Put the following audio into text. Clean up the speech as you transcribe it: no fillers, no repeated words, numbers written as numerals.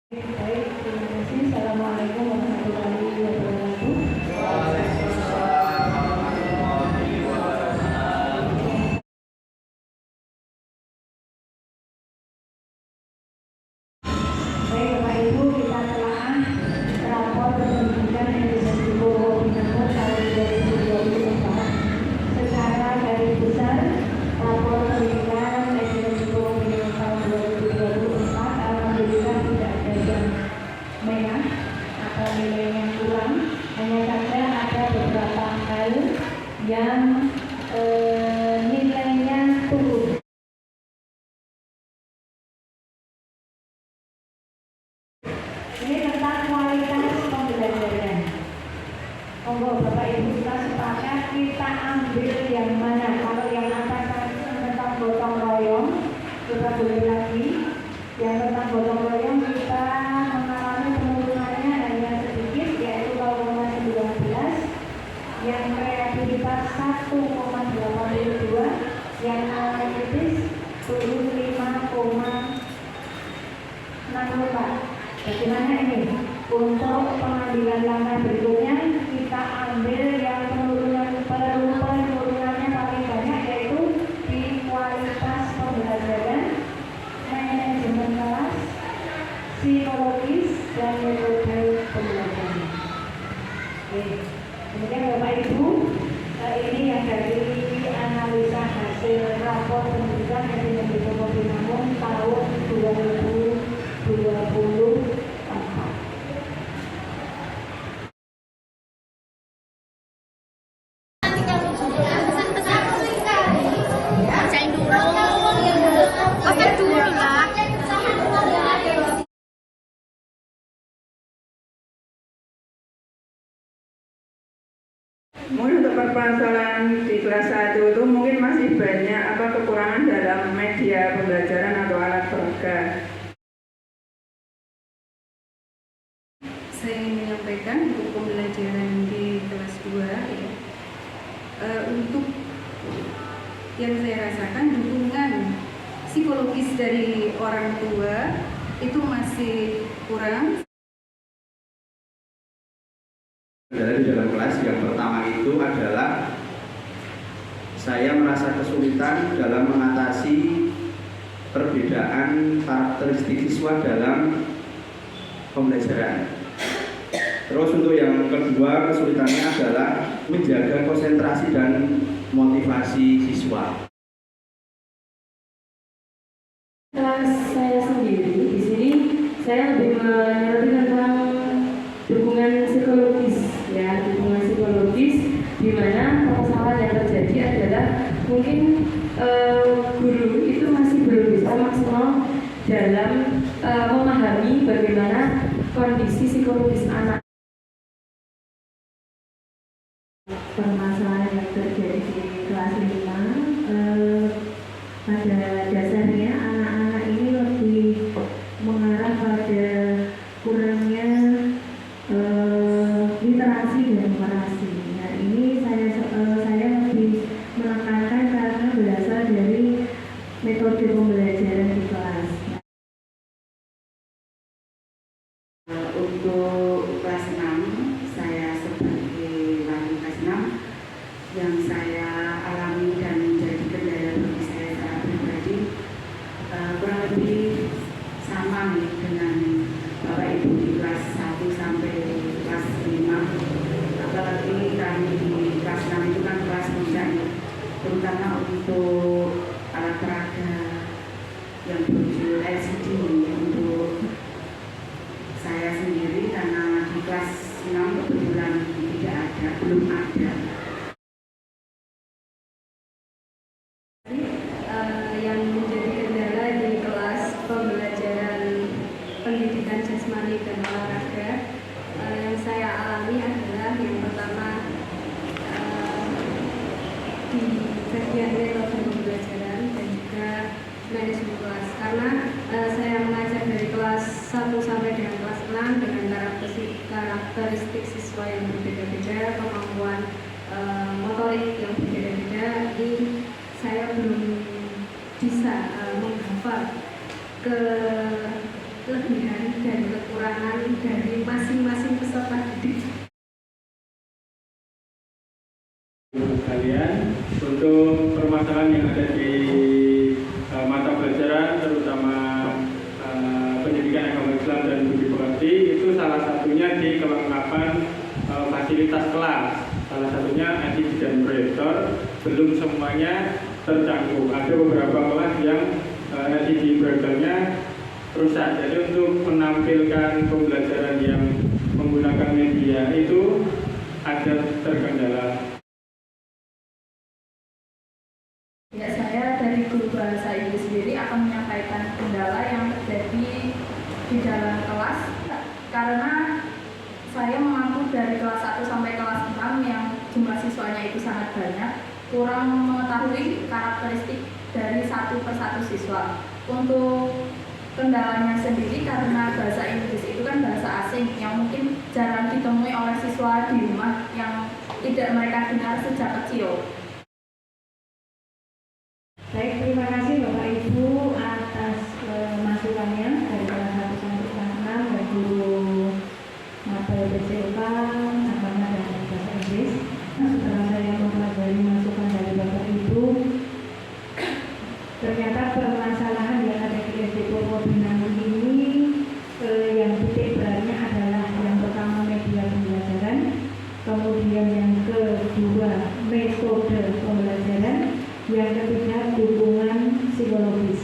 Baik, terima kasih. Assalamualaikum warahmatullahi wabarakatuh. Waalaikumsalam warahmatullahi wabarakatuh. Baik, Bapak Ibu, kita telah rapor pendidikan yang disebut Binamun tahun 2024. Secara garis besar, rapor pendidikan yang disebut Binamun tahun 2024 alhamdulillah tidak ada yang merah atau nilai yang kurang. Hanya saja ada beberapa hal yang nilainya turun. Ini tentang kualitas pembelajaran. Monggo Bapak Ibu kita sepakat kita ambil yang mana. Kalau yang atas tadi tentang gotong royong, kita boleh lagi. Yang tentang gotong royong kita mengalami penurunannya hanya sedikit, yaitu 0,19. Yang kreativitas 1,82, yang analitis turun 5,64. Bagaimana ini? Untuk pengambilan langkah berikutnya kita ambil yang penurunannya paling banyak, yaitu di kualitas pembelajaran, manajemen kelas, psikologis, dan metode pembelajaran. Oke. Kemudian Bapak Ibu, ini yang dari analisa hasil rapor pendidikan yang dibuat Binamun tahun 2024. Mungkin untuk permasalahan di kelas 1 itu mungkin masih banyak kekurangan dalam media pembelajaran atau alat peraga. Saya ingin menyampaikan untuk pembelajaran di kelas 2 ya. Untuk yang saya rasakan dukungan psikologis dari orang tua itu masih kurang. Di dalam kelas yang pertama itu adalah saya merasa kesulitan dalam mengatasi perbedaan karakteristik siswa dalam pembelajaran. Terus untuk yang kedua kesulitannya adalah menjaga konsentrasi dan motivasi siswa. Kelas saya sendiri di sini saya lebih menyoroti tentang dukungan psikologis ya, dukungan psikologis di mana permasalahan yang terjadi adalah mungkin guru itu masih belum bisa maksimal dalam memahami bagaimana kondisi psikologis anak. Permasalahan yang terjadi di kelas 5 pada dasarnya anak-anak ini lebih mengarah pada kurangnya literasi dan numerasi. Nah ini saya lebih menekankan karena berasal dari metode pembelajaran di kelas. Untuk kelas 6, saya sebagai wali kelas 6 yang saya alami dan menjadi kendala bagi saya secara pribadi kurang lebih sama nih dengan Bapak Ibu di kelas 1 sampai kelas 5. Apalagi kami di kelas 6 itu kan kelas puncak, terutama untuk alat peraga yang berujung LCD untuk saya sendiri karena di kelas 6 kebetulan belum ada. Yang menjadi kendala di kelas pembelajaran pendidikan jasmani dan olahraga yang saya alami adalah yang pertama di bagian metode pembelajaran dan juga manajemen kelas, karena saya mengajar dari kelas 1 sampai dengan kelas 6 dengan karakteristik siswa yang berbeda-beda, kemampuan motorik yang berbeda-beda. Ini saya belum bisa menghafal ke kelebihan dan kekurangan dari masing-masing peserta didik. Kalian untuk permasalahan yang ada di mata pelajaran terutama pendidikan agama Islam dan budi pekerti itu salah satunya di kelengkapan fasilitas kelas, salah satunya edit dan proyektor belum semuanya tercakup. Ada beberapa kelas yang edit proyektornya rusak, jadi untuk menampilkan pembelajaran yang menggunakan media itu ada terkendala. Ya, saya dari guru bahasa Inggris sendiri akan menyampaikan kendala yang terjadi di dalam kelas karena saya mengaku dari kelas 1 sampai kelas 6 yang jumlah siswanya itu sangat banyak, kurang mengetahui karakteristik dari satu persatu siswa. Untuk kendalanya sendiri karena bahasa Inggris itu kan bahasa asing yang mungkin jarang ditemui oleh siswa di rumah yang tidak mereka dengar sejak kecil. Baik, terima kasih Bapak Ibu atas masukannya dari kelas 1 sampai kelas 6 dan guru mata BCK, agama dan bahasa Inggris. Setelah saya mempelajari masukan dari Bapak Ibu, ternyata permasalahan yang ada di SD Purwobinangun ini yang titik beratnya adalah yang pertama media pembelajaran, kemudian yang kedua metode pembelajaran, yang ketiga dukungan psikologis.